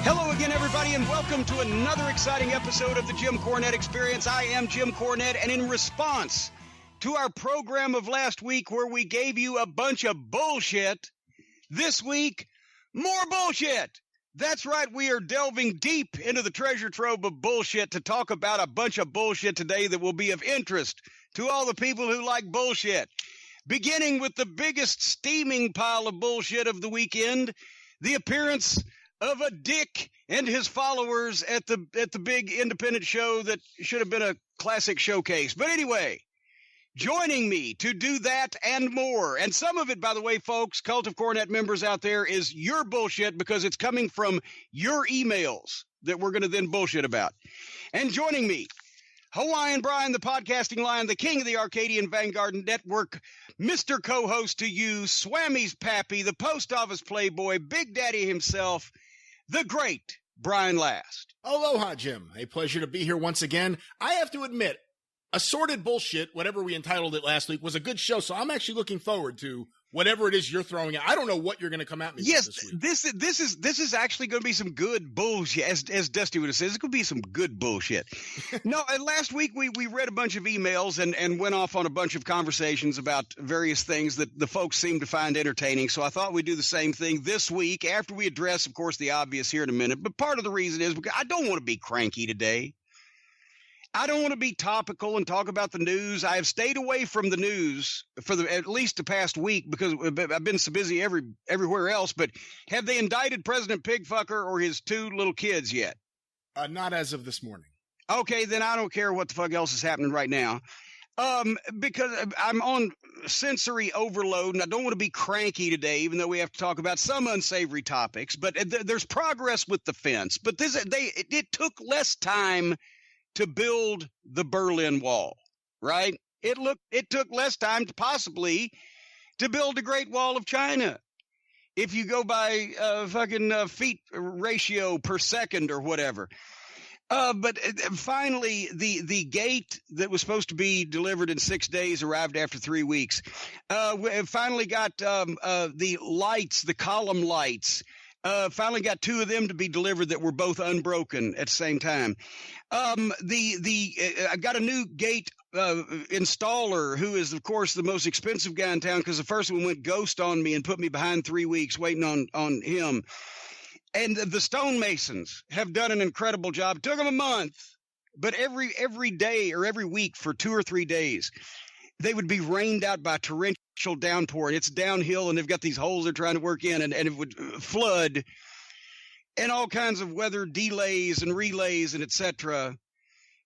Hello again, everybody, and welcome to another exciting episode of the Jim Cornette Experience. I am Jim Cornette, and in response to our program of last week where we gave you a bunch of bullshit, this week, more bullshit. That's right, we are delving deep into the treasure trove of bullshit to talk about a bunch of bullshit today that will be of interest to all the people who like bullshit. Beginning with the biggest steaming pile of bullshit of the weekend, the appearance of a dick and his followers at the big independent show that should have been a classic showcase. But anyway, joining me to do that and more, and some of it, by the way, folks, Cult of Cornette members out there, is your bullshit because it's coming from your emails that we're going to then bullshit about. And joining me, Hawaiian Brian, the podcasting lion, the king of the Arcadian Vanguard Network, Mr. Co-host to you, Swammy's Pappy, the post office playboy, Big Daddy himself, the great Brian Last. Aloha, Jim. A pleasure to be here once again. I have to admit, Assorted Bullshit, whatever we entitled it last week, was a good show, so I'm actually looking forward to whatever it is you're throwing out. I don't know what you're going to come at me with this week. This is actually going to be some good bullshit, as Dusty would have said. It's going to be some good bullshit. No, last week we read a bunch of emails and went off on a bunch of conversations about various things that the folks seemed to find entertaining, so I thought we'd do the same thing this week after we address, of course, the obvious here in a minute. But part of the reason is because I don't want to be cranky today. I don't want to be topical and talk about the news. I have stayed away from the news for at least the past week because I've been so busy everywhere else. But have they indicted President Pigfucker or his two little kids yet? Not as of this morning. Okay, then I don't care what the fuck else is happening right now. Because I'm on sensory overload and I don't want to be cranky today, even though we have to talk about some unsavory topics. But there's progress with the fence. But it took less time to build the Berlin Wall, right? It took less time to build the Great Wall of China. If you go by feet ratio per second or whatever. But finally, the gate that was supposed to be delivered in 6 days arrived after 3 weeks. We finally got the lights, the column lights. Finally got two of them to be delivered that were both unbroken at the same time. I got a new gate installer who is, of course, the most expensive guy in town because the first one went ghost on me and put me behind 3 weeks waiting on him. And the stonemasons have done an incredible job. It took them a month, but every day or every week for 2 or 3 days, they would be rained out by torrential downpour. It's downhill, and they've got these holes they're trying to work in, and it would flood, and all kinds of weather delays and relays and etc.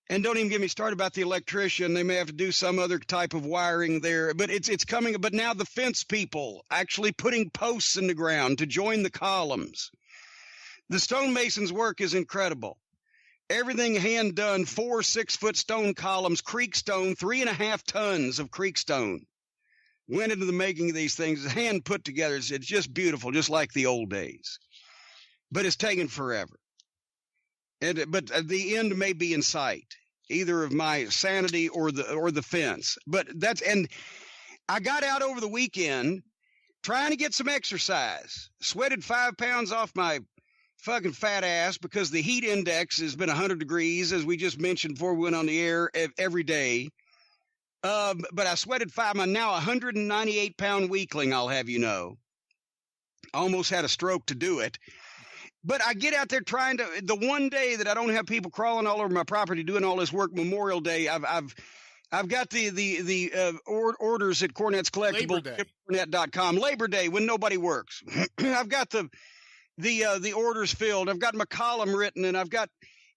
And don't even get me started about the electrician. They may have to do some other type of wiring there, but it's coming. But now the fence people actually putting posts in the ground to join the columns. The stonemasons' work is incredible. Everything hand done, 4 6-foot stone columns, creek stone, 3.5 tons of creek stone went into the making of these things. Hand put together. It's just beautiful, just like the old days. But it's taken forever. But the end may be in sight, either of my sanity or the fence. But and I got out over the weekend trying to get some exercise. Sweated 5 pounds off my fucking fat ass because the heat index has been 100 degrees, as we just mentioned before we went on the air, every day. But I sweated 5. I'm now a 198-pound weakling, I'll have you know. Almost had a stroke to do it. But I get out there trying to, the one day that I don't have people crawling all over my property doing all this work, Memorial Day, I've got the orders at Cornette's Collectible, Cornette.com. Labor Day, when nobody works. I've got the orders filled. I've got my column written, and I've got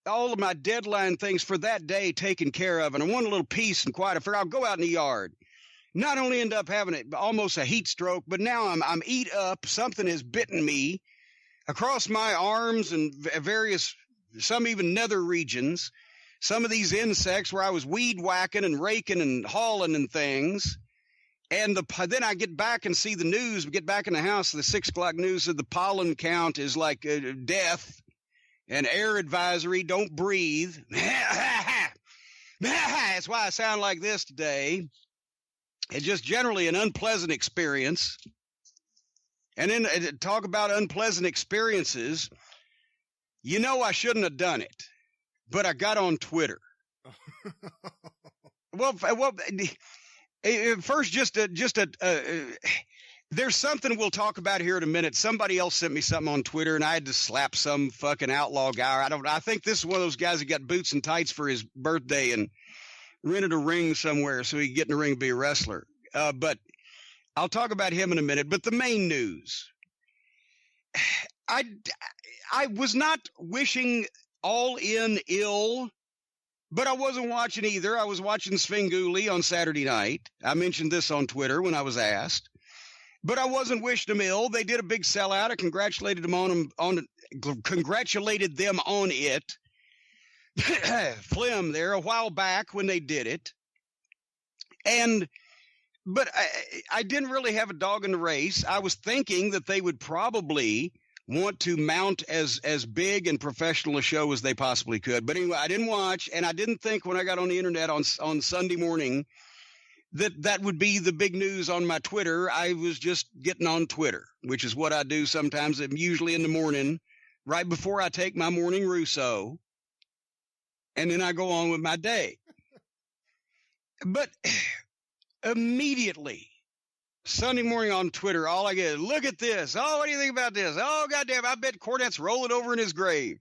all of my deadline things for that day taken care of. And I want a little peace and quiet. I figure I'll go out in the yard. Not only end up having almost a heat stroke, but now I'm eat up. Something has bitten me across my arms and various, some even nether regions. Some of these insects where I was weed whacking and raking and hauling and things. And then I get back and see the news. We get back in the house, the 6 o'clock news said the pollen count is like death and air advisory, don't breathe. That's why I sound like this today. It's just generally an unpleasant experience. And then talk about unpleasant experiences. You know, I shouldn't have done it, but I got on Twitter. Well, first, there's something we'll talk about here in a minute. Somebody else sent me something on Twitter, and I had to slap some fucking outlaw guy. I think this is one of those guys that got boots and tights for his birthday and rented a ring somewhere so he could get in the ring and be a wrestler. But I'll talk about him in a minute. But the main news, I was not wishing All In ill, but I wasn't watching either. I was watching Svengoolie on Saturday night. I mentioned this on Twitter when I was asked. But I wasn't wishing them ill. They did a big sellout. I congratulated them on it. Phlegm there a while back when they did it. But I didn't really have a dog in the race. I was thinking that they would probably want to mount as big and professional a show as they possibly could. But anyway, I didn't watch, and I didn't think when I got on the internet on Sunday morning that would be the big news on my Twitter. I was just getting on Twitter, which is what I do sometimes. I'm usually in the morning, right before I take my morning Russo, and then I go on with my day. But immediately, Sunday morning on Twitter, all I get is, look at this. Oh, what do you think about this? Oh, goddamn, I bet Cornette's rolling over in his grave.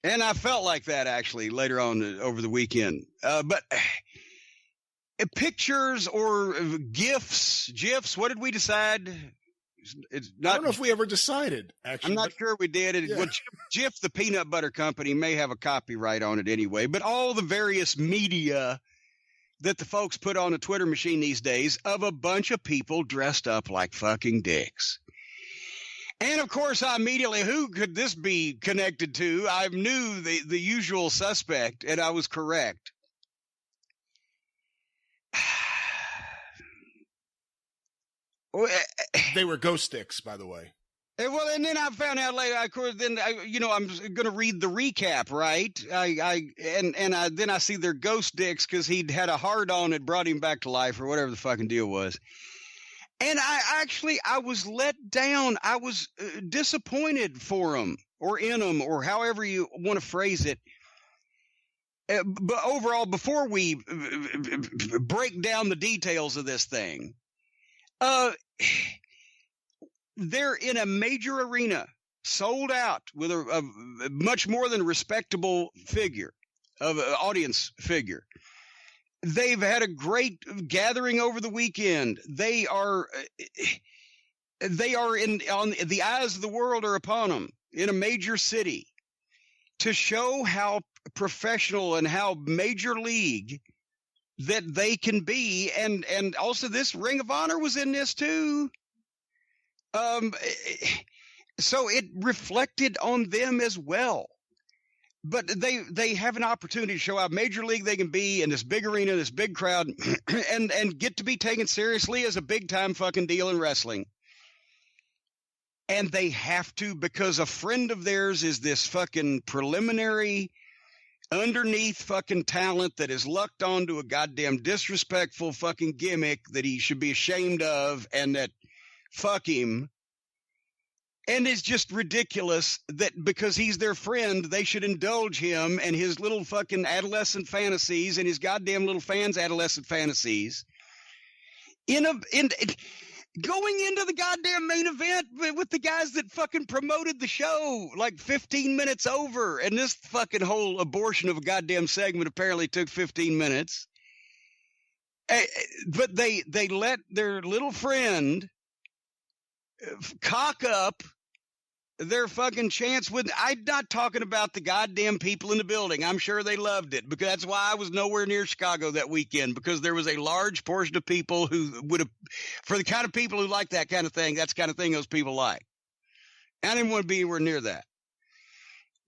And I felt like that, actually, later on over the weekend. But pictures or GIFs, what did we decide? It's not, I don't know if we ever decided, actually. I'm not sure we did. Yeah. Well, Jif, the peanut butter company, may have a copyright on it anyway. But all the various media that the folks put on a Twitter machine these days of a bunch of people dressed up like fucking dicks. And, of course, I immediately, who could this be connected to? I knew the usual suspect, and I was correct. They were ghost sticks, by the way. Well, and then I found out later. Of course, then I'm going to read the recap, right? Then I see their ghost dicks because he'd had a hard on that brought him back to life or whatever the fucking deal was. And I was let down. I was disappointed for him or in him or however you want to phrase it. But overall, before we break down the details of this thing, they're in a major arena, sold out with a much more than respectable figure of audience figure. They've had a great gathering over the weekend. They are on the eyes of the world are upon them in a major city to show how professional and how major league that they can be. And also this Ring of Honor was in this too. So it reflected on them as well. But they have an opportunity to show how major league they can be in this big arena, this big crowd, and get to be taken seriously as a big time fucking deal in wrestling. And they have to, because a friend of theirs is this fucking preliminary underneath fucking talent that is lucked onto a goddamn disrespectful fucking gimmick that he should be ashamed of, and that fuck him. And it's just ridiculous that because he's their friend, they should indulge him and his little fucking adolescent fantasies and his goddamn little fans' adolescent fantasies going into the goddamn main event with the guys that fucking promoted the show like 15 minutes over. And this fucking whole abortion of a goddamn segment apparently took 15 minutes. But they let their little friend cock up their fucking chance with. I'm not talking about the goddamn people in the building. I'm sure they loved it, because that's why I was nowhere near Chicago that weekend, because there was a large portion of people who would have, for the kind of people who like that kind of thing, that's the kind of thing those people like. I didn't want to be anywhere near that.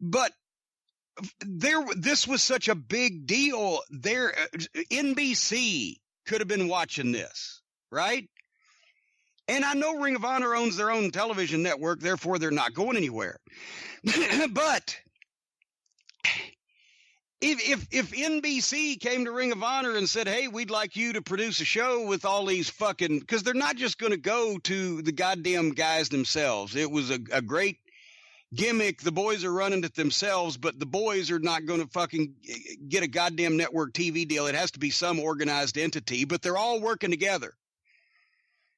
But this was such a big deal. NBC could have been watching this, right? And I know Ring of Honor owns their own television network, therefore they're not going anywhere. But if NBC came to Ring of Honor and said, hey, we'd like you to produce a show with all these fucking, because they're not just going to go to the goddamn guys themselves. It was a great gimmick. The boys are running it themselves, but the boys are not going to fucking get a goddamn network TV deal. It has to be some organized entity, but they're all working together.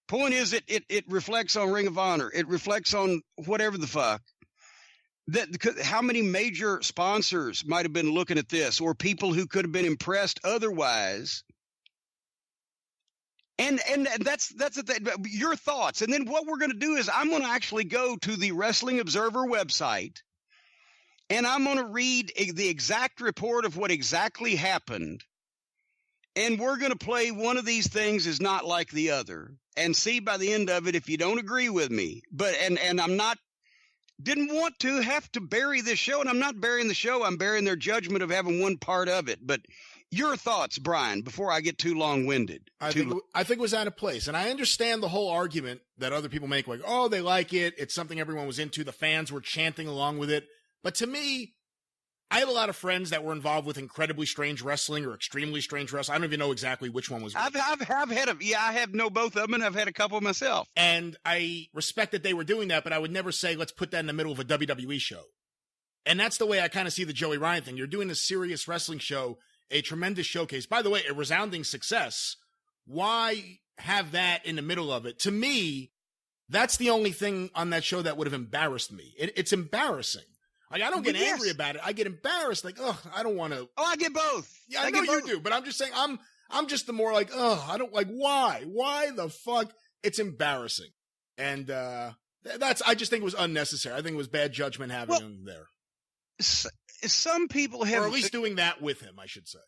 Point is, it reflects on Ring of Honor. It reflects on whatever the fuck. How many major sponsors might have been looking at this, or people who could have been impressed otherwise? And that's the thing. Your thoughts. And then what we're going to do is I'm going to actually go to the Wrestling Observer website, and I'm going to read the exact report of what exactly happened. And we're going to play one of these things is not like the other, and see by the end of it if you don't agree with me. But and I'm not didn't want to have to bury this show, and I'm not burying the show. I'm burying their judgment of having one part of it. But your thoughts, Brian, before I get too long-winded. I think it was out of place. And I understand the whole argument that other people make, like, oh, they like it. It's something everyone was into. The fans were chanting along with it. But to me, I had a lot of friends that were involved with incredibly strange wrestling or extremely strange wrestling. I don't even know exactly which one was. I've had I have know both of them, and I've had a couple myself. And I respect that they were doing that, but I would never say, let's put that in the middle of a WWE show. And that's the way I kind of see the Joey Ryan thing. You're doing a serious wrestling show, a tremendous showcase. By the way, a resounding success. Why have that in the middle of it? To me, that's the only thing on that show that would have embarrassed me. It's embarrassing. Like, I don't get angry about it. I get embarrassed. Like, I don't want to. Oh, I get both. Yeah, I know you do. But I'm just saying, I'm just the more like, I don't like, why? Why the fuck? It's embarrassing. And I just think it was unnecessary. I think it was bad judgment having him there. Some people have. Or at least doing that with him, I should say.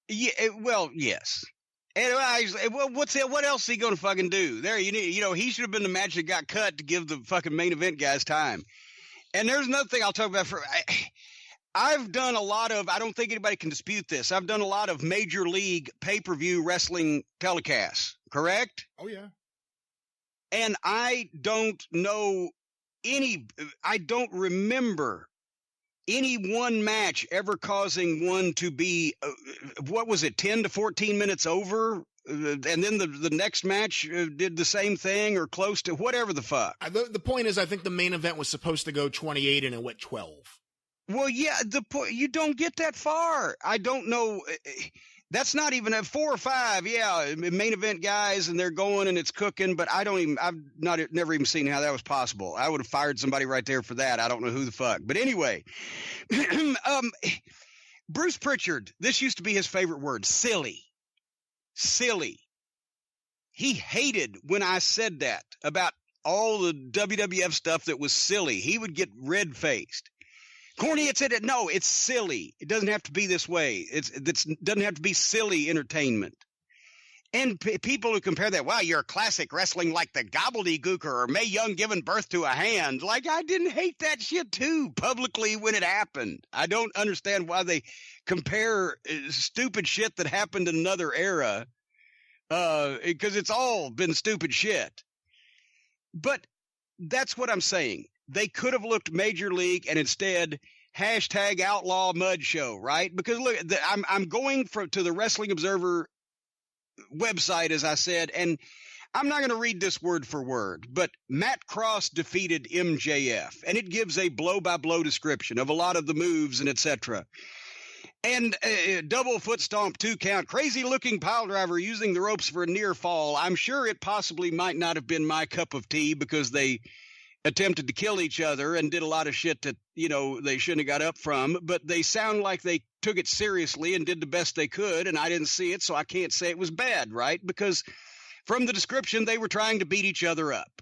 Yeah, well, yes. And what else is he going to fucking do? There, he should have been the match that got cut to give the fucking main event guys time. And there's another thing I'll talk about. I've done a lot of, I don't think anybody can dispute this, I've done a lot of major league pay-per-view wrestling telecasts, correct? Oh, yeah. And I don't remember any one match ever causing one to be, 10 to 14 minutes over? And then the next match did the same thing or close to whatever the fuck. The point is, I think the main event was supposed to go 28 and it went 12. Well, yeah, you don't get that far. I don't know. That's not even a 4 or 5. Yeah, main event guys, and they're going and it's cooking. But I've never even seen how that was possible. I would have fired somebody right there for that. I don't know who the fuck. But anyway, Bruce Pritchard. This used to be his favorite word. Silly. He hated when I said that about all the WWF stuff that was silly. He would get red-faced. Cornette said it. No, it's silly. It doesn't have to be this way. It doesn't have to be silly entertainment. And people who compare that, wow, you're classic wrestling like the Gobbledygooker or Mae Young giving birth to a hand. Like, I didn't hate that shit too publicly when it happened. I don't understand why they compare stupid shit that happened in another era, because it's all been stupid shit. But that's what I'm saying. They could have looked major league and instead hashtag outlaw mud show, right? Because look, I'm going to the Wrestling Observer website, as I said, and I'm not going to read this word for word, but Matt Cross defeated MJF, and it gives a blow-by-blow description of a lot of the moves and etc. And double foot stomp, 2 count, crazy-looking pile driver using the ropes for a near fall. I'm sure it possibly might not have been my cup of tea because they attempted to kill each other and did a lot of shit that, they shouldn't have got up from, but they sound like they took it seriously and did the best they could, and I didn't see it, so I can't say it was bad, right? Because from the description, they were trying to beat each other up.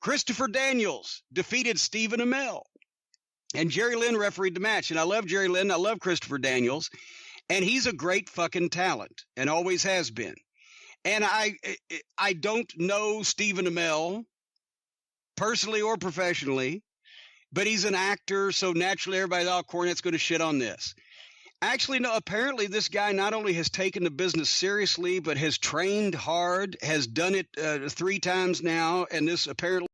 Christopher Daniels defeated Stephen Amell, and Jerry Lynn refereed the match, and I love Jerry Lynn, I love Christopher Daniels, and he's a great fucking talent, and always has been. And I don't know Stephen Amell personally or professionally, but he's an actor, so naturally everybody thought Cornette's going to shit on this. Actually, no, apparently this guy not only has taken the business seriously, but has trained hard, has done it 3 times now, and this apparently